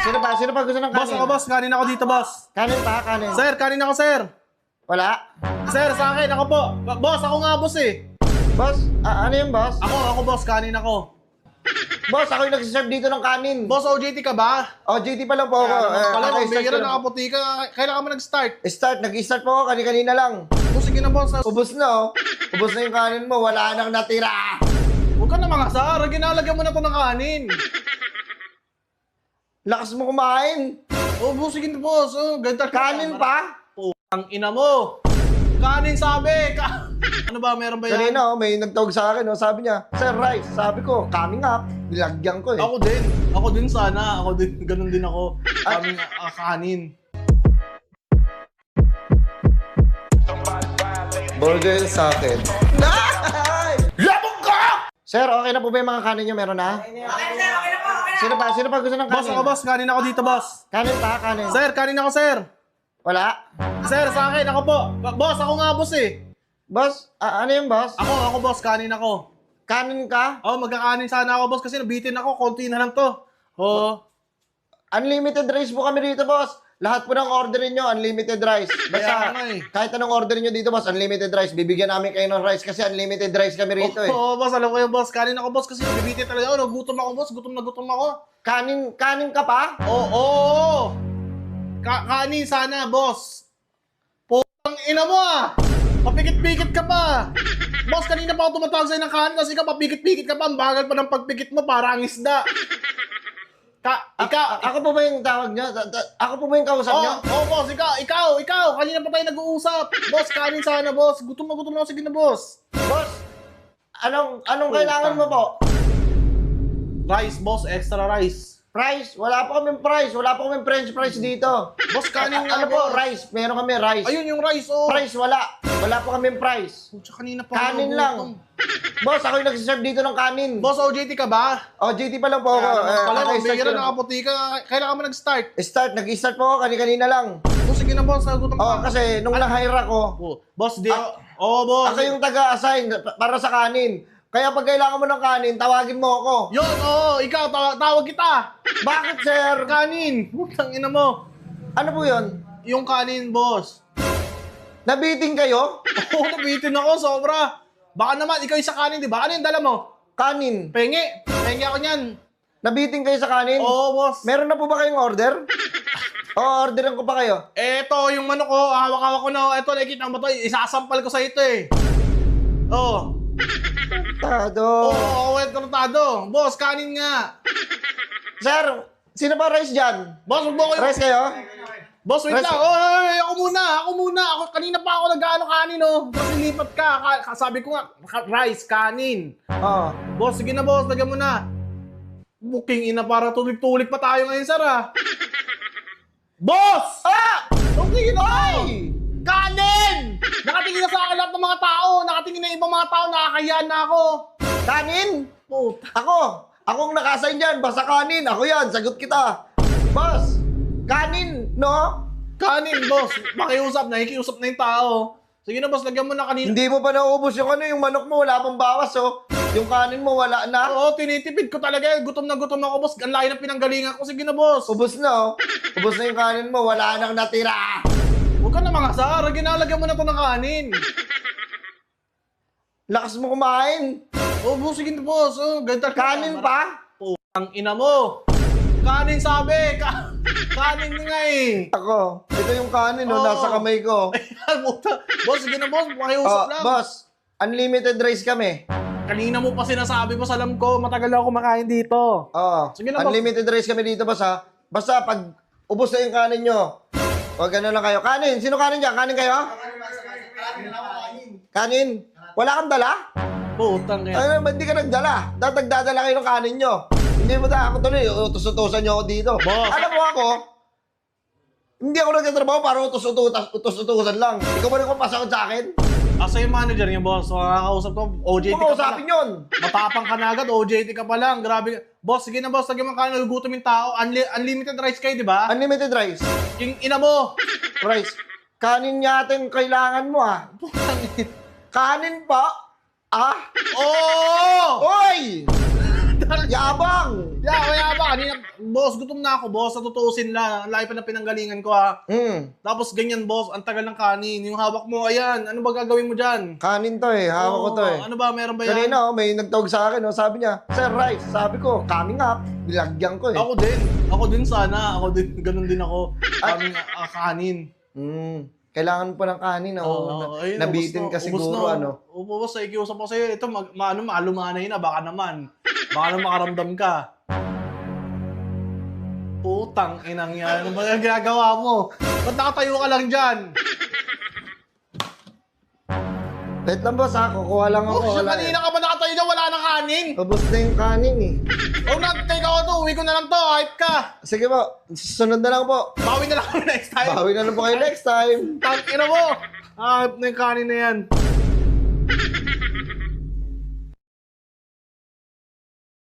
Sino pa? Sino pa gusto ng kanin? Boss, ako boss. Kanin ako dito, boss. Kanin pa, kanin. Sir, kanin ako, sir. Wala? Sir, sa akin, ako po. Boss, ako nga, boss eh. Boss, ano yung boss? Ako, boss. Kanin ako. Boss, ako yung nagsiserve dito ng kanin. Boss, OJT ka ba? Oh, GT pa lang po ako. Pala, Okay, may start hira ko lang. nakaputi ka. Kailangan mo nag-start. Nag-start po ako, kanina lang. Boss, sige na, boss. Ubus na oh. Ubus na yung kanin mo, wala nang natira. Huwag ka na mga sar. Ginalagyan mo na to ng kanin. Lakas mo kumain. Oh, boss, sige na, boss. Oh, ganito. Kanin pa? Ang ina mo. Kanin sabi. Ano ba, meron ba yan? Kanina oh, may nagtawag sa akin oh, sabi niya, Sir Rice, sabi ko, coming up. Nilagyan ko eh. Ako din sana. Ako din, ganun din ako. Kaming kanin. Burger sa akin. Labog ka! Sir, okay na po ba yung mga kanin niyo? Meron na? Sino pa? Sino pa gusto ng kanin? Boss, ako boss. Kanin ako dito, boss. Kanin pa, kanin. Sir, kanin ako, sir. Wala? Sir, sa akin, ako po. Boss, ako nga, boss eh. Boss, ano yung boss? Ako, boss. Kanin ako. Kanin ka? Oh, magkakanin sana ako, boss, kasi nabitin ako. Konti na lang to. Oh. Unlimited rice po kami dito, boss. Lahat po ng orderin nyo, unlimited rice. Kaya Basta, nga eh. kahit anong orderin nyo dito, boss, unlimited rice. Bibigyan namin kayo ng rice kasi unlimited rice kami rito eh. Oo, boss. Alam ko yung boss. Kanin ako, boss, kasi nabitin talaga ako. Nagutom ako, boss. Gutom na gutom ako. Kanin ka pa? Oo. Kanin sana, boss. Putang ina mo ah. Papikit-pikit ka pa. Boss, kanina pa ako tumatawag sa'yo ng kanin kasi ka papikit-pikit ka pa. Ang bagal pa ng pagpikit mo para ang isda. Ako po ba yung tawag nyo? Ako po ba yung kausap nyo? Boss, ikaw. Kanina pa tayo nag-uusap. Boss, kanin sana, boss. Gutom na ako. Sige na, boss. Boss, anong kailangan mo po? Rice, boss. Extra rice. Price? Wala po kaming price. Wala po kaming french fries dito. Boss, kanin nga, Ano po? boss. Rice. Meron kami rice. Ayun yung rice, oh. Price, wala. Wala po kaming price. Pucha, kanina pa. Kanin ako lang. gutom. Boss, ako yung nagsiserve dito ng kanin. Boss, OJT ka ba? Oh, GT pa lang po ako. Pala, Okay, may start hira ko lang. nakaputi ka. Kailangan mo nag-start. Nag-start po ako kanina lang. Boss, sige na, boss. Nagutom Oh, ka. kasi nung na-hire ako, Boss, di ako. Oo, boss. ako yung taga-assign para sa kanin. Kaya pag kailangan mo ng kanin, tawagin mo ako. Yun, oo. Ikaw, tawag kita. Bakit, sir? Kanin. Putang ina mo. Ano po yun? Yung kanin, boss. Nabiting kayo? Oo, nabitin ako. Sobra. Baka naman, ikaw yung sa kanin, di ba? Ano yung dala mo? Kanin. Penge. Penge ako niyan. Nabiting kayo sa kanin? Oo, boss. Meron na po ba kayong order? Orderan ko pa kayo. Eto, yung manok ko. Hawak-hawak ko na. Eto, nakikita mo to. Isasampal ko sa ito eh. Oo. Tado. Oo, tratado. Boss, kanin nga. Sir, sino ba rice dyan? Boss, huwag mo ko yung... Rice kayo? Boss, wait Rice- lang. Oy, ako muna. Kanina pa ako nag-ano kanin, oh. Tapos nilipat ka. Sabi ko nga, rice, kanin. Oo. Boss, sige na, boss. Lagyan mo na. Booking ina para tulik-tulik pa tayo ngayon, sir, ah. Boss! Ah! Sige na, Ay! kanin! Nakatingin na sa akin lahat ng mga tao. Nakatingin na yung ibang mga tao. Nakakahiya na ako. Kanin? Puta. Ako ang nakasign dyan. Basta kanin. Ako yan. Sagot kita. Boss, kanin, no? Kanin, boss. Makiusap. Nakikiusap na yung tao. Sige na, boss. Lagyan mo na kanina. Hindi mo pa naubos yung yung manok mo. Wala pang bawas, oh. Yung kanin mo, wala na. Oo, tinitipid ko talaga. Gutom na gutom ako, boss. Ang layo ng pinanggalingan ko. Sige na, boss. Ubus na, oh. Ubus na yung kanin mo. Wala nang natira. Huwag ka na mga sar. Ginalagyan mo na to ng kanin. Lakas mo kumain. Oh, boss. Sige na, boss. Oh, ganito. Kanin pa? Ang ina mo. Kanin sabi. Kanin nga eh. Ako. Ito yung kanin, oh. Oo. Nasa kamay ko. Ay, puta. Boss, sige na, boss. Makiusap lang. Boss, unlimited rice kami. Kanina mo pa sinasabi, boss. Alam ko, matagal na ako kumakain dito. Oo. Sige na, boss. Unlimited rice kami dito, boss, ha? Basta pag ubos na yung kanin nyo, huwag gano'n lang kayo. Kanin! Sino kanin dyan? Kanin kayo? Kanin? Wala kang dala? Putang yan. Ano, ba't di ka nagdala? Nagdadala kayo ng kanin nyo. Hindi mo ako tuloy, utos-utosan nyo ako dito. Boss. Alam mo ako, hindi ako nagtatrabaho para utos-utosan lang. Ikaw ba rin kung pasakot sa akin? Asa yung manager niya, boss? Makakausap ko, OJT Kung ka kausapin pala. yun. Matapang ka na agad, OJT ka pa lang. Grabe. Boss, sige na, boss. Lagyan mo ka, nagugutom yung tao. Unlimited rice kayo, di ba? Unlimited rice. Yung ina mo. Rice. Kanin yata yung kailangan mo, ha? Kanin pa? Ah? Oh! Oy! Yabang! Kaya ba, kanina, boss, gutom na ako, boss. Natutuusin lang. Ang laki pa ng pinanggalingan ko, ha. Tapos ganyan, boss, ang tagal ng kanin. Yung hawak mo, ayan. Ano ba gagawin mo dyan? Kanin to eh, hawak ko to eh. Ano ba, meron ba yan? Kanina, may nagtawag sa akin, sabi niya, Sir Rice, sabi ko, coming up. Nilagyan ko eh. Ako din sana. Ako din, ganun din ako. Kanin. Kailangan pa ng kanin, Ayun, nabitin ka siguro, ano. Opo, boss, ikiusap ko sa'yo. Ito, malumanay na, baka naman. Baka naman makaramdam ka. Putang inang yan. Ano ba yung ginagawa mo? Ba't nakatayo ka lang dyan? Wait lang boss ha, kukuha lang ako. Oh, kanina ka ba nakatayo dyan? Wala nang kanin. Ubus na yung kanin eh. Take ako to. Uwi ko na lang to. Hype ka. Sige po, susunod na lang po. Bawi na lang kami next time. Bawi na lang po kayo next time. Tangina mo. Hype na yung kanin na yan.